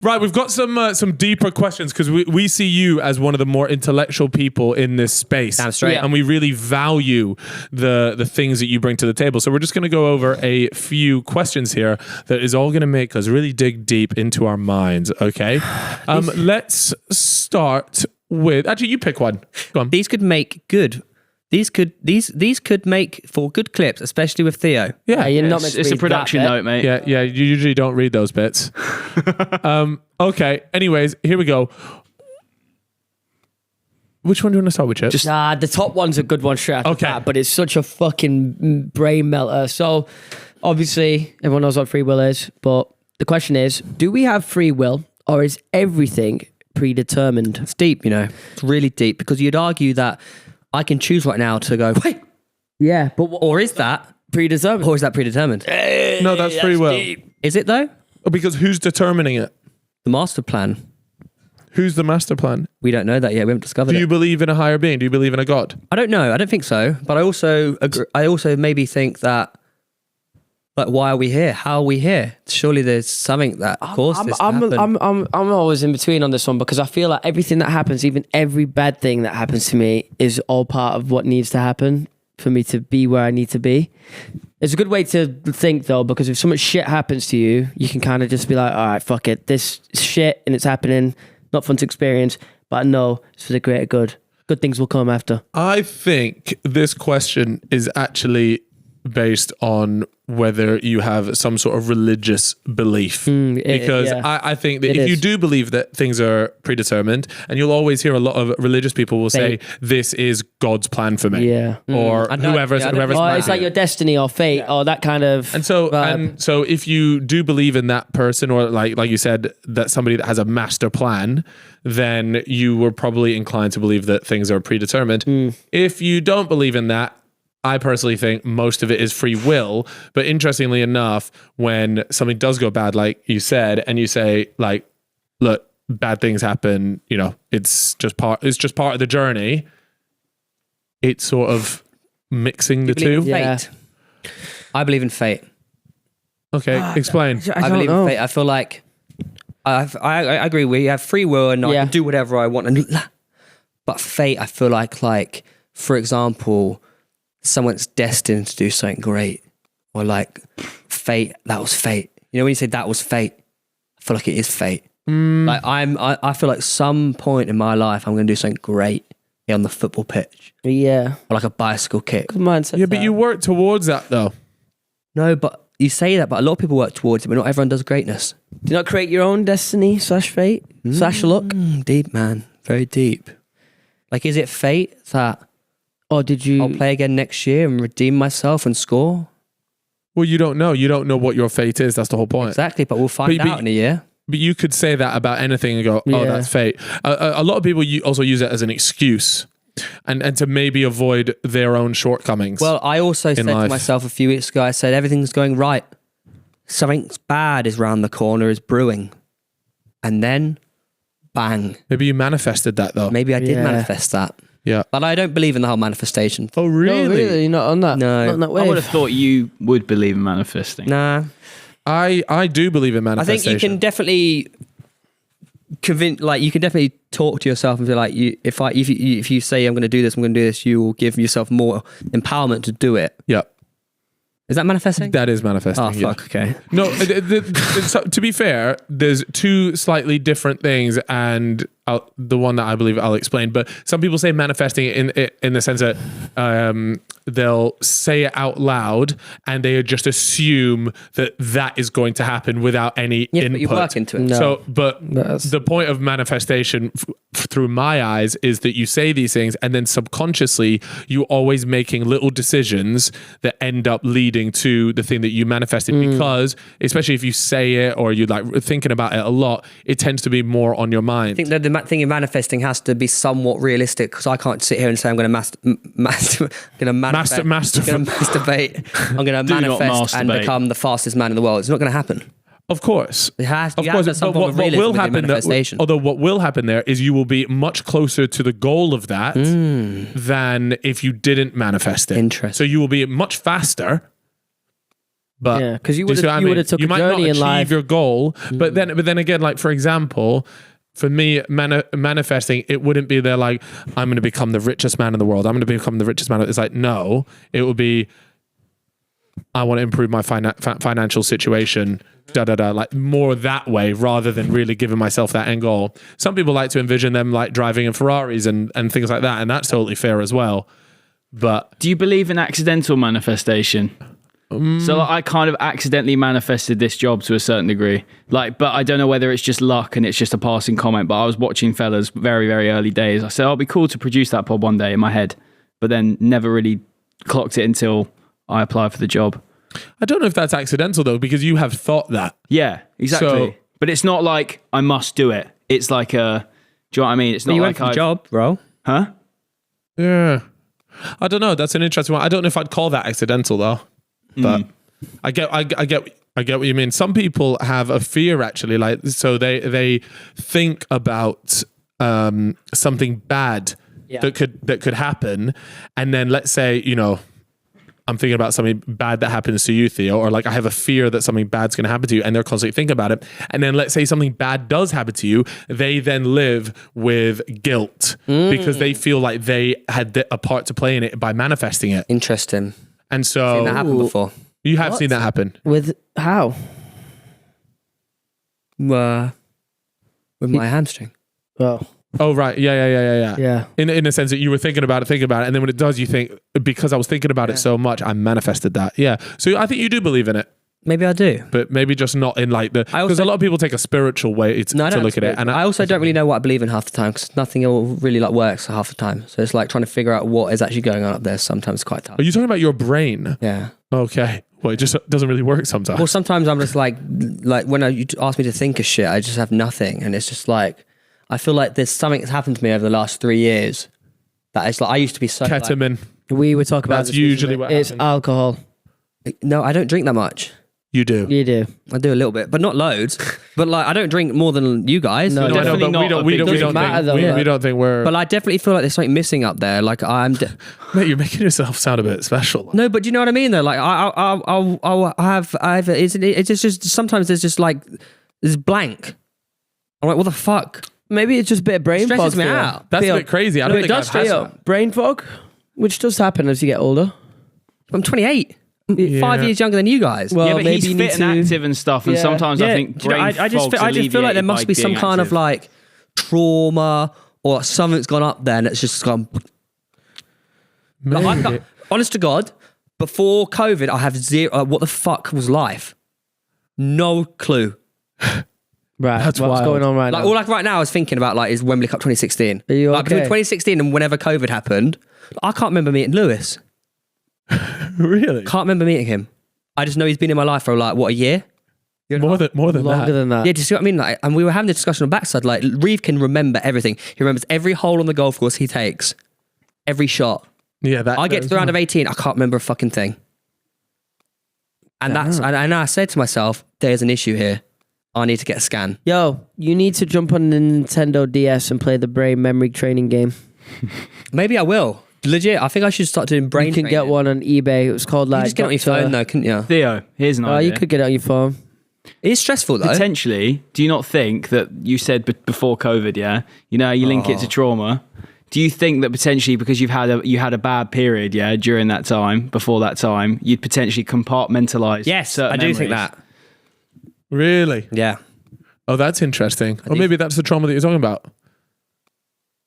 Right, we've got some deeper questions because we see you as one of the more intellectual people in this space. Damn straight. And we really value the things that you bring to the table. So we're just going to go over a few questions here that is all going to make us really dig deep into our minds, okay? Let's start with... Actually, you pick one. Go on. These could make good... These could make for good clips, especially with Theo. Yeah, you're not meant to It's a read production that note, mate. Yeah, you usually don't read those bits. Okay, anyways, here we go. Which one do you want to start with, Chip? Nah, the top one's a good one straight after Okay. that, but it's such a fucking brain melter. So, obviously, everyone knows what free will is, but the question is, do we have free will, or is everything predetermined? It's deep, you know. It's really deep, because you'd argue that I can choose right now to go, wait, Yeah, but or is that predetermined? Or is that predetermined? No, that's free will. Is it though? Because who's determining it? The master plan. Who's the master plan? We don't know that yet. We haven't discovered Do it. you believe in a higher being? Do you believe in a God? I don't know. I don't think so. But I also agree, I also maybe think that, like, why are we here? How are we here? Surely there's something that caused this to happen. I'm always in between on this one because I feel like everything that happens, even every bad thing that happens to me, is all part of what needs to happen for me to be where I need to be. It's a good way to think though, because if so much shit happens to you, you can kind of just be like, all right, fuck it. This is shit and it's happening. Not fun to experience, but I know it's for the greater good. Good things will come after. I think this question is actually based on whether you have some sort of religious belief. Because I think that if you do believe that things are predetermined, and you'll always hear a lot of religious people will say, this is God's plan for me. Yeah. Or whoever's plan. It's like your destiny or fate or that kind of And so if you do believe in that person, or like you said, that somebody that has a master plan, then you were probably inclined to believe that things are predetermined. If you don't believe in that, I personally think most of it is free will. But interestingly enough, when something does go bad, like you said, and you say, like, look, bad things happen, you know, it's just part of the journey. It's sort of mixing the two. Fate. I believe in fate. Okay, explain. I believe in fate. I feel like I agree. We have free will and I can do whatever I want. But fate, I feel like, for example, someone's destined to do something great, or like fate, that was fate. You know, when you say that was fate, I feel like it is fate. Like I feel like some point in my life I'm going to do something great on the football pitch. Yeah. Or like a bicycle kick. Good mindset. Yeah, but you work towards that though. No, but you say that, but a lot of people work towards it, but not everyone does greatness. Do you not create your own destiny / fate / luck? Deep, man. Very deep. Like, is it fate that Or did you... I'll play again next year and redeem myself and score? Well, you don't know. You don't know what your fate is. That's the whole point. Exactly, but we'll find out in a year. But you could say that about anything and go, oh, that's fate. A lot of people also use it as an excuse and to maybe avoid their own shortcomings. Well, I also said to myself a few weeks ago, I said, everything's going right. Something bad is round the corner, is brewing. And then, bang. Maybe you manifested that though. Maybe I did manifest that. Yeah. But I don't believe in the whole manifestation. Oh, really? No, really? You're not on that? No. Not on that wave? I would have thought you would believe in manifesting. Nah. I do believe in manifestation. I think you can definitely convince, like, you can definitely talk to yourself and be like, if you say I'm going to do this, you will give yourself more empowerment to do it. Yeah. Is that manifesting? That is manifesting. Oh, fuck, okay. No, to be fair, there's two slightly different things, and the one that I believe I'll explain. But some people say manifesting in the sense that they'll say it out loud and they just assume that is going to happen without any input. But you work into it. No. So, but the point of manifestation through my eyes is that you say these things and then subconsciously you're always making little decisions that end up leading to the thing that you manifested, because especially if you say it or you're like thinking about it a lot, it tends to be more on your mind. I think that the thing in manifesting has to be somewhat realistic, because I can't sit here and say I'm going to masturbate. I'm going to manifest and become the fastest man in the world. It's not going to happen. Of course. It has to. Of course. But what will happen there is you will be much closer to the goal of that than if you didn't manifest it. Interesting. So you will be much faster, But Yeah, 'cause you do see what I mean? would've took you a might not journey in achieve life. your goal, but then again, like for example, for me, manifesting, it wouldn't be there like, I'm going to become the richest man in the world. I'm going to become the richest man. It's like, no, it will be, I want to improve my financial situation, like more that way rather than really giving myself that end goal. Some people like to envision them like driving in Ferraris and things like that. And that's totally fair as well. But do you believe in accidental manifestation? So like, I kind of accidentally manifested this job to a certain degree. Like, but I don't know whether it's just luck and it's just a passing comment. But I was watching Fellas very, very early days. I said, it'll be cool to produce that pod one day in my head, but then never really clocked it until I applied for the job. I don't know if that's accidental though, because you have thought that. Yeah, exactly. So, but it's not like I must do it. It's like a, do you know what I mean? It's not you like went for the job, bro. Huh? Yeah. I don't know. That's an interesting one. I don't know if I'd call that accidental though. But I get what you mean. Some people have a fear actually, like so they think about something bad that could happen, and then let's say, you know, I'm thinking about something bad that happens to you, Theo, or like I have a fear that something bad's going to happen to you, and they're constantly thinking about it. And then let's say something bad does happen to you, they then live with guilt because they feel like they had a part to play in it by manifesting it. Interesting. And so Seen that happen before. you have seen that happen. With how? With my hamstring. Well, Oh, right. Yeah. yeah. In a sense that you were thinking about it, and then when it does, you think, because I was thinking about it so much, I manifested that. Yeah. So I think you do believe in it, Maybe I do. but maybe just not in like the, because a lot of people take a spiritual way to look at it. And I also don't really know what I believe in half the time because nothing really like works half the time. So it's like trying to figure out what is actually going on up there. Sometimes quite tough. Are you talking about your brain? Yeah. Okay. Well, it just doesn't really work sometimes. Well, sometimes I'm just like when you ask me to think of shit, I just have nothing, and it's just like I feel like there's something that's happened to me over the last 3 years that it's like I used to be so Ketamine. We were talking about That's this usually recently. what It's happens. alcohol. No, I don't drink that much. You do. You do. I do a little bit, but not loads. But like I don't drink more than you guys. No, No, I know, Definitely but not a big we doesn't don't matter think though, we, yeah. we don't think we're. But I definitely feel like there's something missing up there. Like Mate, you're making yourself sound a bit special. no, but do you know what I mean though? Like I'll have it's just sometimes there's just like there's blank. I'm like, what the fuck? Maybe it's just a bit of brain fog. Stresses me Theo. out. That's Theo. a bit crazy. I No, don't it think does I've had Theo. that. Brain fog, which does happen as you get older. I'm 28. Yeah. 5 years younger than you guys. Well, Yeah, but maybe he's you fit need and to- active and stuff, and Yeah. sometimes I think do you know, brain I just fog's feel like there must be some alleviated by kind being of like trauma or something's gone up there and it's just gone. Like, I've got- honest to God, before COVID, I have zero. What the fuck was life? No clue. Right, That's what's wild. going on right Like now? all like right now, I was thinking about like is Wembley Cup 2016. Are you like, between okay? 2016 and whenever COVID happened, I can't remember meeting Lewis. Really? Can't remember meeting him. I just know he's been in my life for like what, a year? More than Longer that. than that. Yeah, do you see what I mean? Like, and we were having a discussion on backside. Like, Reeve can remember everything. He remembers every hole on the golf course he takes, every shot. Yeah, that. I get to the round of 18, I can't remember a fucking thing. And and I said to myself, there's an issue here. I need to get a scan. Yo, you need to jump on the Nintendo DS and play the brain memory training game. Maybe I will. Legit, I think I should start doing brain You can training. get one on eBay. It was called You like. just get it on your Dr. phone though, couldn't you? Theo, here's an Oh, idea. you could get it on your phone. It is stressful though. Potentially, do you not think that you said before COVID, yeah? You know, you link it to trauma. Do you think that potentially because you had a bad period, yeah, during that time, before that time, you'd potentially compartmentalize? Yes, certain I do think memories? that. Really? Yeah. Oh, that's interesting. Or do. maybe that's the trauma that you're talking about.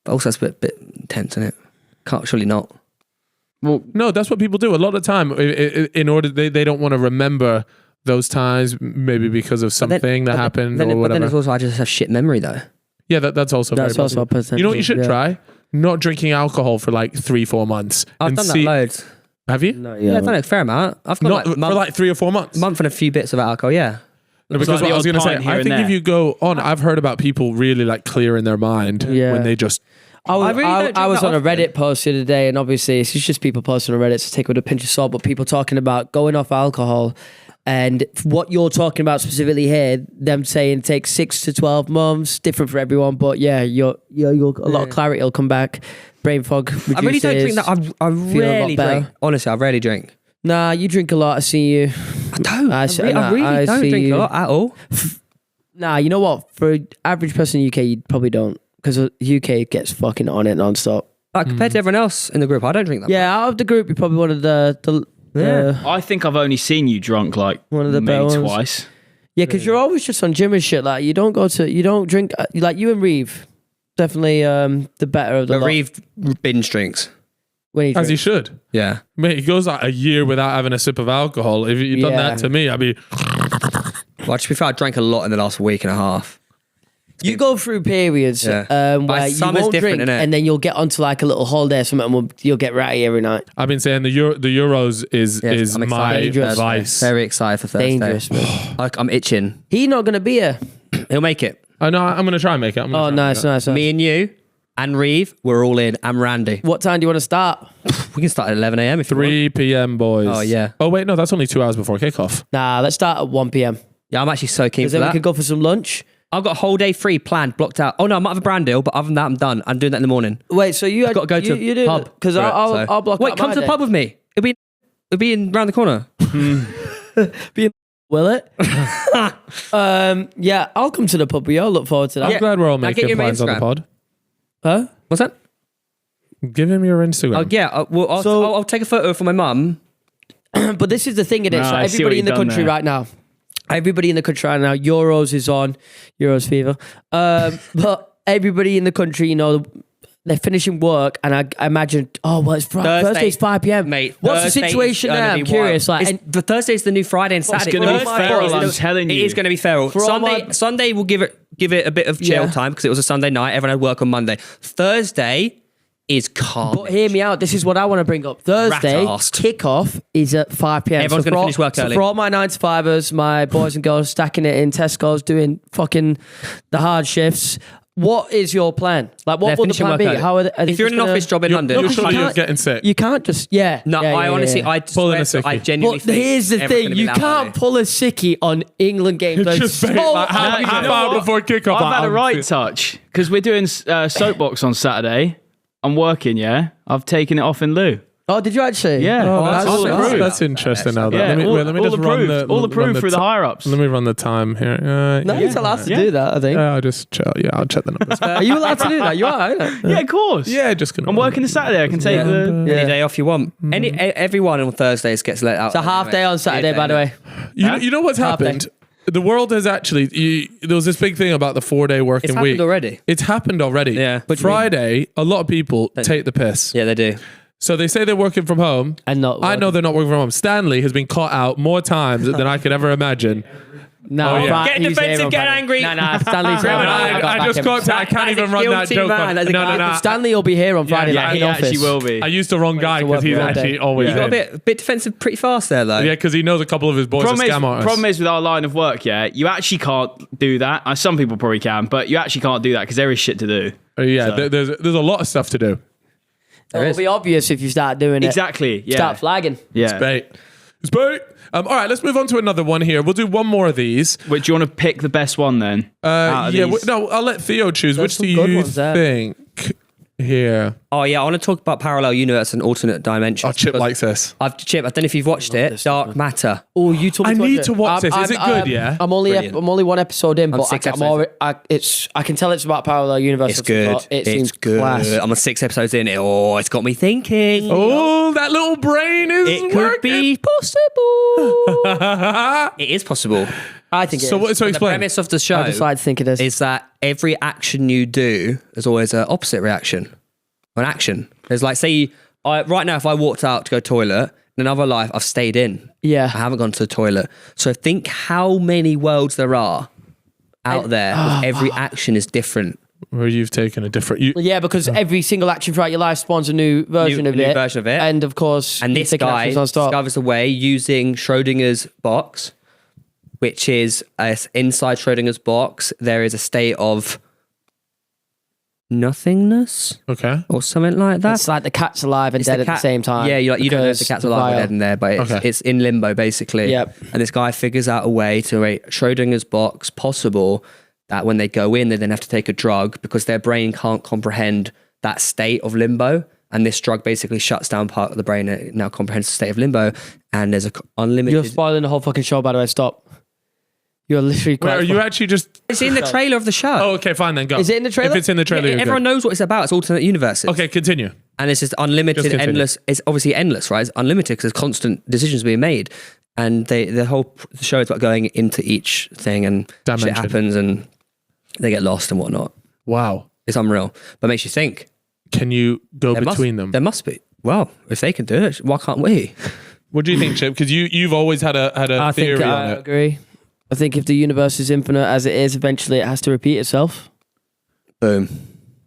But also it's a bit intense, isn't it? Can't, surely not. Well, No, that's what people do a lot of time. In order, they don't want to remember those times, maybe because of something that happened or But then whatever. it's also, I just have shit memory though. Yeah, that's also That's very also a possible. potential. You know what you should yeah. try? Not drinking alcohol for like 3-4 months. I've and done see, that loads. Have you? No, Yeah, I've done a fair amount. I've got Not like for like 3 or 4 months. month and a few bits of alcohol, yeah. No, because like what the I was odd going to say, pint here I and think if there. you go on, I've heard about people really like clearing their mind Yeah. when they just. I was, really don't drink I was that on a often. Reddit post the other day, and obviously it's just people posting on Reddit, so take it with a pinch of salt, but people talking about going off alcohol. And what you're talking about specifically here, them saying it takes 6 to 12 months, different for everyone, but yeah, you'll a lot of clarity will come back. Brain fog reduces. I really don't drink that. I feel a lot rarely better. drink. Honestly, I rarely drink. Nah, you drink a lot. I see you. I don't. I really don't see drink you. a lot at all. Nah, you know what? For an average person in the UK, you probably don't. Because the UK gets fucking on it non-stop. Like, compared to everyone else in the group, I don't drink that much. Yeah, out of the group, you're probably one of the I think I've only seen you drunk like One of the maybe better ones. twice. Yeah, because you're always just on gym and shit. Like, you don't drink, like you and Reeve, definitely the better of the But lot. Reeve binge drinks. When he As he drinks. should. Yeah. Mate, he goes like a year without having a sip of alcohol. If you'd done Yeah. that to me, I'd be... Well, to be fair, I drank a lot in the last week and a half. You go through periods Yeah. where But you summer's won't different, drink, innit? and then you'll get onto like a little holiday or something, and you'll get ratty every night. I've been saying the Euros is I'm my excited. Dangerous. vice. Very excited for Thursday. Dangerous, man. I'm itching. He not gonna be here. He'll make it. I know. I'm gonna try and make it. Oh, nice. Me and you and Reeve, we're all in. And Randy. What time do you want to start? We can start at 11 a.m. if you want. 3 p.m. boys. Oh, yeah. Oh wait, no, that's only 2 hours before kickoff. Nah, let's start at 1 p.m. Yeah, I'm actually so keen Because for then we that. could go for some lunch. I've got a whole day free planned, blocked out. Oh no, I might have a brand deal, but other than that, I'm done. I'm doing that in the morning. Wait, so you I've got to go to you a pub. because for it, I'll so- I'll block. Wait, out come my to the day. pub with me. It'll be in round the corner. Will it? Yeah, I'll come to the pub with you. I'll look forward to that. I'm glad we're all Now making get your plans on the Instagram. pod. Huh? What's that? Give him your Instagram. Oh yeah. I'll take a photo for my mum. But this is the thing, it is. Nah, So I see what everybody in the you've done country there. right now. Everybody in the country right now. Euros is on. Euros fever. But everybody in the country, you know, they're finishing work, and I imagine, oh well, it's Thursday's 5 p.m. Mate, What's the Thursday situation is there? gonna I'm be curious. wild. Like, It's- the Thursday's the new Friday and Saturday. gonna be For all my feral, boys, I'm telling It you. is going to be feral. For all Sunday will give it a bit of chill Yeah. time because it was a Sunday night. Everyone had work on Monday. Thursday is calm. but hear me out. This is what I want to bring up. Thursday Rat-assed. kickoff is at 5 p.m. Everyone's gonna finish work so early. for all my 9-to-5ers, my boys and girls stacking it in Tesco's, doing fucking the hard shifts. What is your plan? Like, what They're will the finishing plan work be? early. How are they If you're in an just office job in London, You're you surely can't- getting sick. You can't just No, I honestly, yeah. I Pulling swear a to- I sickie. genuinely But think here's the everyone's thing: gonna be you that can't early. pull a sickie on England games. They're Just so like, half you know hour what? before kickoff. I've had a I'm right fit. touch because we're doing soapbox on Saturday. I'm working, yeah. I've taken it off in lieu. Oh, did you actually? Yeah. Oh, That's all that's- approved. That's interesting. Now, Yeah, let me all just run approved. the All approved through the higher ups. Let me run the time here. No, you're allowed to do that. I think. I'll just chill. Yeah, I'll check the numbers. Are you allowed to do that? You are. Aren't you? Yeah, of course. Yeah, just gonna. I'm working the Saturday. I can take the. Any day off you want. Everyone on Thursdays gets let out. It's a half day on Saturday, by the way. You know what's Half day. happened? The world has actually. There was this big thing about the 4-day working It's week. happened already. It's happened already. Yeah. What do you Friday, a lot of people take the piss. Yeah, they do. So they say they're working from home. And not. I know they're not working from home. Stanley has been caught out more times than I could ever imagine. No, Oh, yeah. Get he's defensive, here on get Friday. angry. No, Stanley's here. on Friday. I Back just him. got to. I can't That is even a run that guilty joke. man. That's a No. guilty- Stanley will be here on Friday. yeah, like, He in actually office. will be. I used the wrong guy to because work he's one actually day. always You got a in. bit defensive pretty fast there, though. Yeah, because he knows a couple of his boys are scam artists. Problem is with our line of work, yeah, you actually can't do that. Some people probably can, but you actually can't do that because there is shit to do. There's a lot of stuff to do. It'll be obvious if you start doing it. Exactly. Yeah. Start flagging. Yeah. Bait. It's bait. All right, let's move on to another one here. We'll do one more of these. Wait, do you want to pick the best one then? Out of Yeah, these? no, I'll let Theo choose. There's Which do some good you ones there. think here? Oh yeah, I want to talk about parallel universe and alternate dimensions. Oh, Chip likes this. Chip, I don't know if you've watched it. Dark Matter. Oh, you told me I to watch need it. to watch this. Is it good, yeah? I'm only Brilliant. I'm only one episode in, but 6 I'm episodes. already, I can tell it's about parallel universes. It's good. but It It's seems good. class. I'm on 6 episodes in. It's got me thinking. Oh, that little brain is It could working. be possible. It is possible. I think it So is. so The explain. premise of the show I decide to think it is. is that every action you do is always an opposite reaction. An action. There's like, say, right now, if I walked out to go toilet, in another life, I've stayed in. Yeah. I haven't gone to the toilet. So think how many worlds there are out there. With every action is different. Where you've taken a different. Yeah, because every single action throughout your life spawns a new version of new it. version of it. And of course, And you this take guy actions non-stop. discovers a way using Schrodinger's box, which is inside Schrodinger's box, there is a state of nothingness Okay. or something like that. It's like the cat's alive and It's dead at the same time. Yeah, you don't know if the because cat's alive or vial. dead in there, but Okay. it's in limbo basically. Yep. And this guy figures out a way to make Schrodinger's box possible that when they go in, they then have to take a drug because their brain can't comprehend that state of limbo. and this drug basically shuts down part of the brain. It now comprehends the state of limbo, and there's a unlimited. You're spoiling the whole fucking show, by the way. Stop. You're literally. Wait, are you actually just? It's in the trailer of the show. Oh, okay, fine then. Go. Is it in the trailer? If it's in the trailer, Yeah, you're everyone good. knows what it's about. It's alternate universes. Okay, continue. And it's just unlimited, Just continue. endless. It's obviously endless, right? It's unlimited because there's constant decisions being made, and the whole show is about going into each thing, and Dimension. shit happens, and they get lost and whatnot. Wow. It's unreal, but it makes you think. Can you go There between them? There must be. Well, if they can do it, why can't we? What do you think, Chip? Because you've always had a I theory think on I it. agree. I think if the universe is infinite as it is, eventually it has to repeat itself. Boom.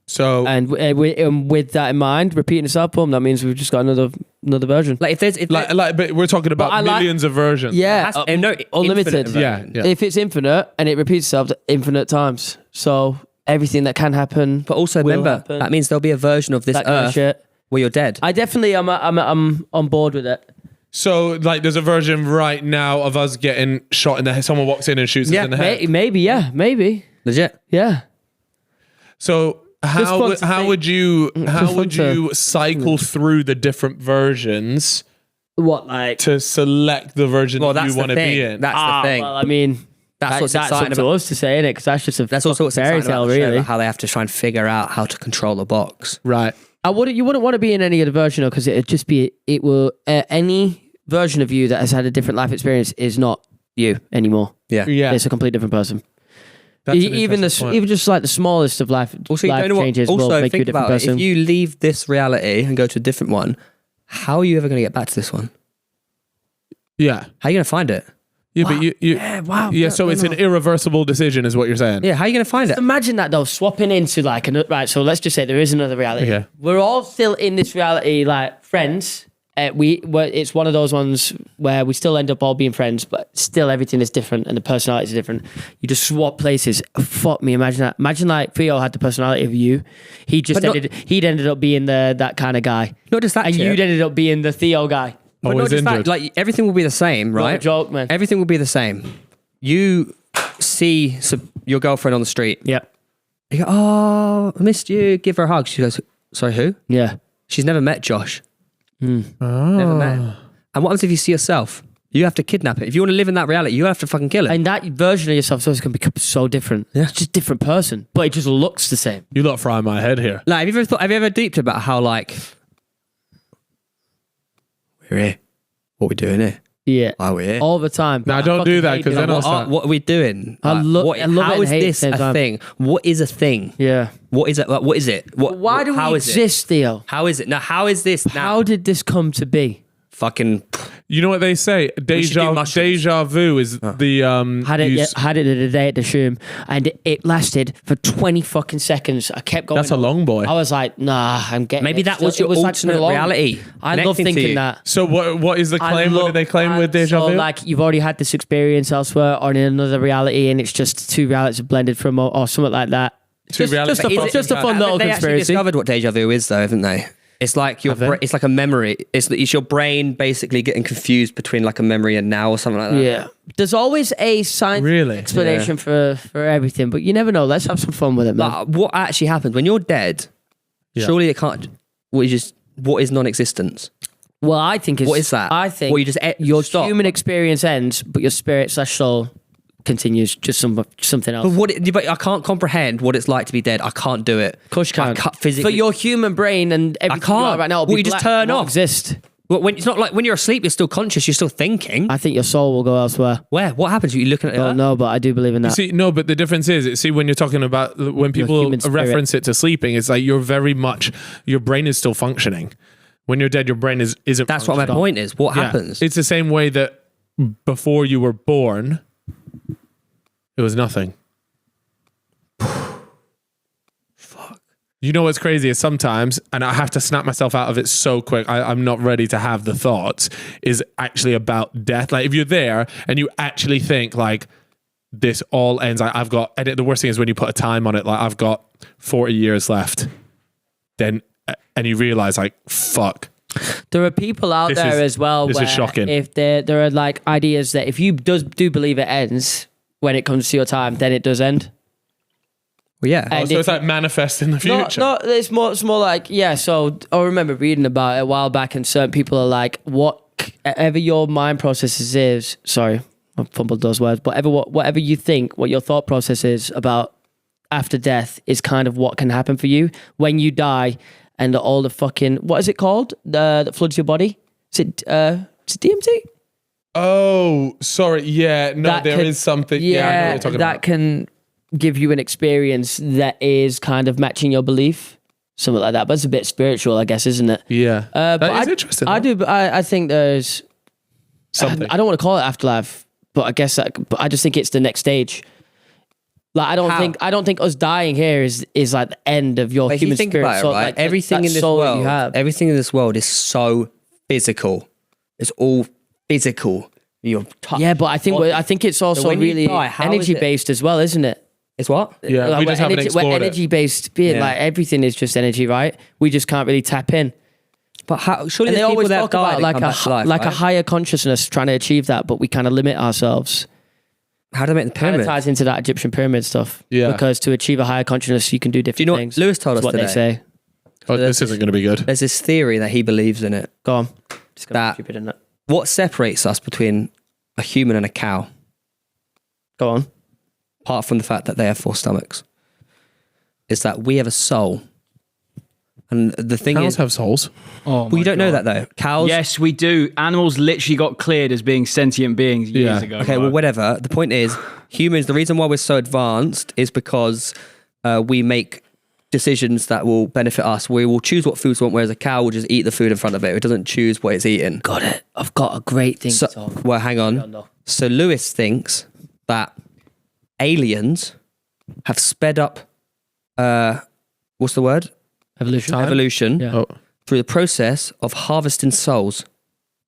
So And with that in mind, repeating itself, boom, that means we've just got another version. Like if but we're talking about I like- millions of versions. Yeah, no, unlimited. infinite Yeah, version. yeah. If it's infinite and it repeats itself infinite times, so everything that can happen, But also will remember happen. that means there'll be a version of this that kind of Earth shit. where you're dead. I definitely, I'm on board with it. So like, there's a version right now of us getting shot in the head. Someone walks in and shoots us in the head. Maybe, yeah, maybe, Legit. yeah. So fun to how think. would you fun to- cycle through the different versions What, like? to select the version Well, that that's you want the to thing. be in? That's the thing. Well, I mean, That's what's that's exciting up to about. us to say, innit? Because that's just a That's also what's fairy exciting tale, about the show, really. about how they have to try and figure out how to control the box. Right. You wouldn't want to be in any other version, because it will any version of you that has had a different life experience is not you anymore. Yeah. Yeah. It's a complete different person. That's an Even interesting point. even just like the smallest of life Also, you life don't know what, changes will also make you a think different about it. person. If you leave this reality and go to a different one, how are you ever going to get back to this one? Yeah. How are you going to find it? Yeah, but you wow. yeah, so it's an irreversible decision is what you're saying. Yeah, how are you going to find it? Imagine that though, swapping into like right. So let's just say there is another reality. Okay. We're all still in this reality, like friends. It's one of those ones where we still end up all being friends, but still everything is different and the personalities are different. You just swap places. Fuck me, imagine that. Imagine like Theo had the personality of you. He'd ended up being that kind of guy. Not just that, And Chip. you'd ended up being the Theo guy. But Always not just that, injured. like everything will be the same, right? Not a joke, man. Everything will be the same. You see your girlfriend on the street. Yeah. You go, oh, I missed you. Give her a hug. She goes, sorry, who? Yeah. She's never met Josh. Oh. Never met him. And what happens if you see yourself? You have to kidnap it. If you want to live in that reality, you have to fucking kill it. And that version of yourself is going to become so different. Yeah. It's just a different person, but it just looks the same. You lot frying my head here. Like, have you ever deeped about how, like, we're here? What are we doing here? Yeah. Why are we here? All the time. Nah, I don't do fucking that, hate 'cause it. then I'll start. What are we doing? I Like, love it how and is hate it this at the same a time. thing? What is a thing? Yeah. What is it? Like, what is it? Why do how we is it? exist, Theo? How is it? Now, how is this now? How did this come to be? Fucking You know what they say? should do mushrooms. Deja vu is the Had it the day at the shoom, and it lasted for 20 fucking seconds. I kept going. That's a long boy. I was like, nah, I'm getting maybe it. that was It your like alternate so long. reality. I love connecting to thinking you. that. So what is the claim? What do they claim with deja so vu? like you've already had this experience elsewhere or in another reality, and it's just two realities blended from or something like that. Two Just, realities. just, a, Is it- just a fun little They actually conspiracy. discovered what deja vu is, though, haven't they? It's like they? it's like a memory. It's your brain basically getting confused between like a memory and now or something like that. Yeah, there's always a science Really? explanation for everything, but you never know. Let's have some fun with it, man. But what actually happens when you're dead? Yeah. Surely it can't. What is non-existence? Well, I think it's What is that? I think What, you just your stop? human experience ends, but your spirit/soul continues, just something else. But I can't comprehend what it's like to be dead. I can't do it. Of course you I can. can't physically. For your human brain and everything you are can't. right now, Well, you just turn off. Exist. Well, when it's not like when you're asleep, you're still conscious. You're still thinking. I think your soul will go elsewhere. Where? What happens? Are you looking at I don't know, but I do believe in that. See, no, but the difference is, see, when you're talking about when people human spirit. reference it to sleeping, it's like your brain is still functioning. When you're dead, your brain isn't. That's what my functioning. point is. What Yeah. happens? It's the same way that before you were born, it was nothing. Fuck. You know what's crazy is sometimes, and I have to snap myself out of it so quick, I'm not ready to have the thoughts, is actually about death. Like if you're there and you actually think like this all ends, I've got, and the worst thing is when you put a time on it, like I've got 40 years left, then, and you realize like, fuck. There are people out This there is- as well this is where shocking. if there are like ideas that if you do believe it ends when it comes to your time, then it does end. Well, yeah. And So it's like manifest in the future. No, it's more like, so I remember reading about it a while back, and certain people are like, whatever your mind processes is, sorry, I fumbled those words, but whatever you think, what your thought process is about after death is kind of what can happen for you when you die, and all the fucking, what is it called? That floods your body? Is it DMT? Oh, sorry. Yeah, no, there is something. Yeah, I know what you're talking that about. can give you an experience that is kind of matching your belief, something like that. But it's a bit spiritual, I guess, isn't it? Yeah, but that is interesting. I think there's Something. I don't want to call it afterlife, but I guess but I just think it's the next stage. Like I don't think us dying here is like the end of your If human you think spirit. about it, So, right? like, Everything that in this soul that world, you have. everything in this world is so physical. It's all physical. Yeah, but I think it's also when you really die, how is energy it- based as well, isn't it? It's what? Yeah, Like, we just haven't explored it. energy based being, Yeah. like everything is just energy, right? We just can't really tap in. But how? Surely And they there's always people that talk died about and like come back to life, a right? higher consciousness trying to achieve that, but we kind of limit ourselves. How do they make the Kind of pyramid? ties into that Egyptian pyramid stuff. Yeah. Because to achieve a higher consciousness, you can do different Do you know what things. Lewis told That's us what today? they say. Oh, this isn't going to be good. There's this theory that he believes in it. Go on. Just That- stupid, isn't it? What separates us between a human and a cow, Go on. apart from the fact that they have 4 stomachs, is that we have a soul. And the thing Cows is, have souls. Oh, well, you don't know that though. Cows. Yes, we do. Animals literally got cleared as being sentient beings years Yeah. ago. Okay, well, whatever. The point is, humans, the reason why we're so advanced is because we make decisions that will benefit us. We will choose what foods we want, whereas a cow will just eat the food in front of it. It doesn't choose what it's eating. Got it. I've got a great thing So, to talk. well, hang on, on. though. So Lewis thinks that aliens have sped up, what's the word? Evolution. Evolution Yeah. Oh, through the process of harvesting souls.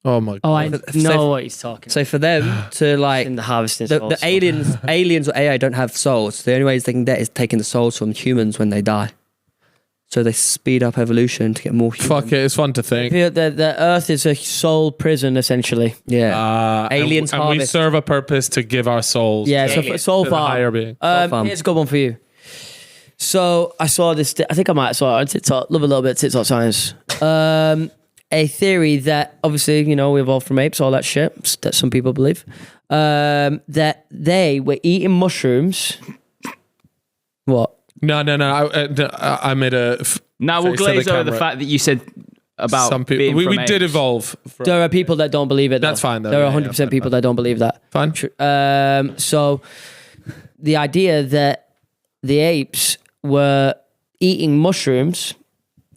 oh my God. Oh, I So- know what he's talking So for them to like, in the harvesting the sauce. aliens or AI don't have souls. The only ways they can get is taking the souls from humans when they die. So they speed up evolution to get more human. Fuck it, it's fun to think. The Earth is a soul prison, essentially. Yeah. Aliens and we harvest. serve a purpose to give our souls. Yeah, to, so soul to the farm. higher being. farm. Here's a good one for you. So I saw this. I think I might have saw it on TikTok. Love a little bit of TikTok science. A theory that obviously we evolved from apes, all that shit that some people believe. That they were eating mushrooms. What? No. I made a. Now we'll face to the glaze over the camera. fact that you said about Some people. being We from did apes. evolve. From, There are people that don't believe it. Though. That's fine, though. There are Yeah, 100% fine, people fine. that don't believe that. Fine. So the idea that the apes were eating mushrooms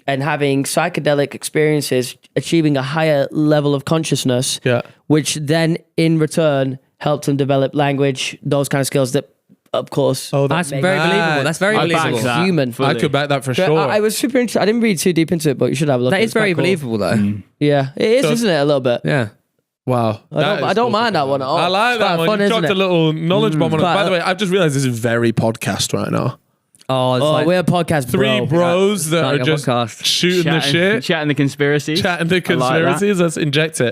and having psychedelic experiences, achieving a higher level of consciousness, Yeah. which then in return helped them develop language, those kind of skills that, of course, Oh, That's make very that. believable. That's very I back believable. that Human. fully. I could back that for But sure. I was super interested. I didn't read too deep into it, but you should have a look. That It's is very quite cool. believable though. Yeah, it is, So- isn't it? A little bit. Yeah. Wow. I don't mind that one at all. I like It's that quite one. fun, You isn't dropped it? a little knowledge bomb on it. Quite By a- the way, I've just realized this is very podcast right now. Oh, it's Oh, like we're a podcast, Three bro. bros that like are a just podcast. shooting the shit. Chatting the conspiracies. Chatting the I like that. conspiracies. Let's inject it.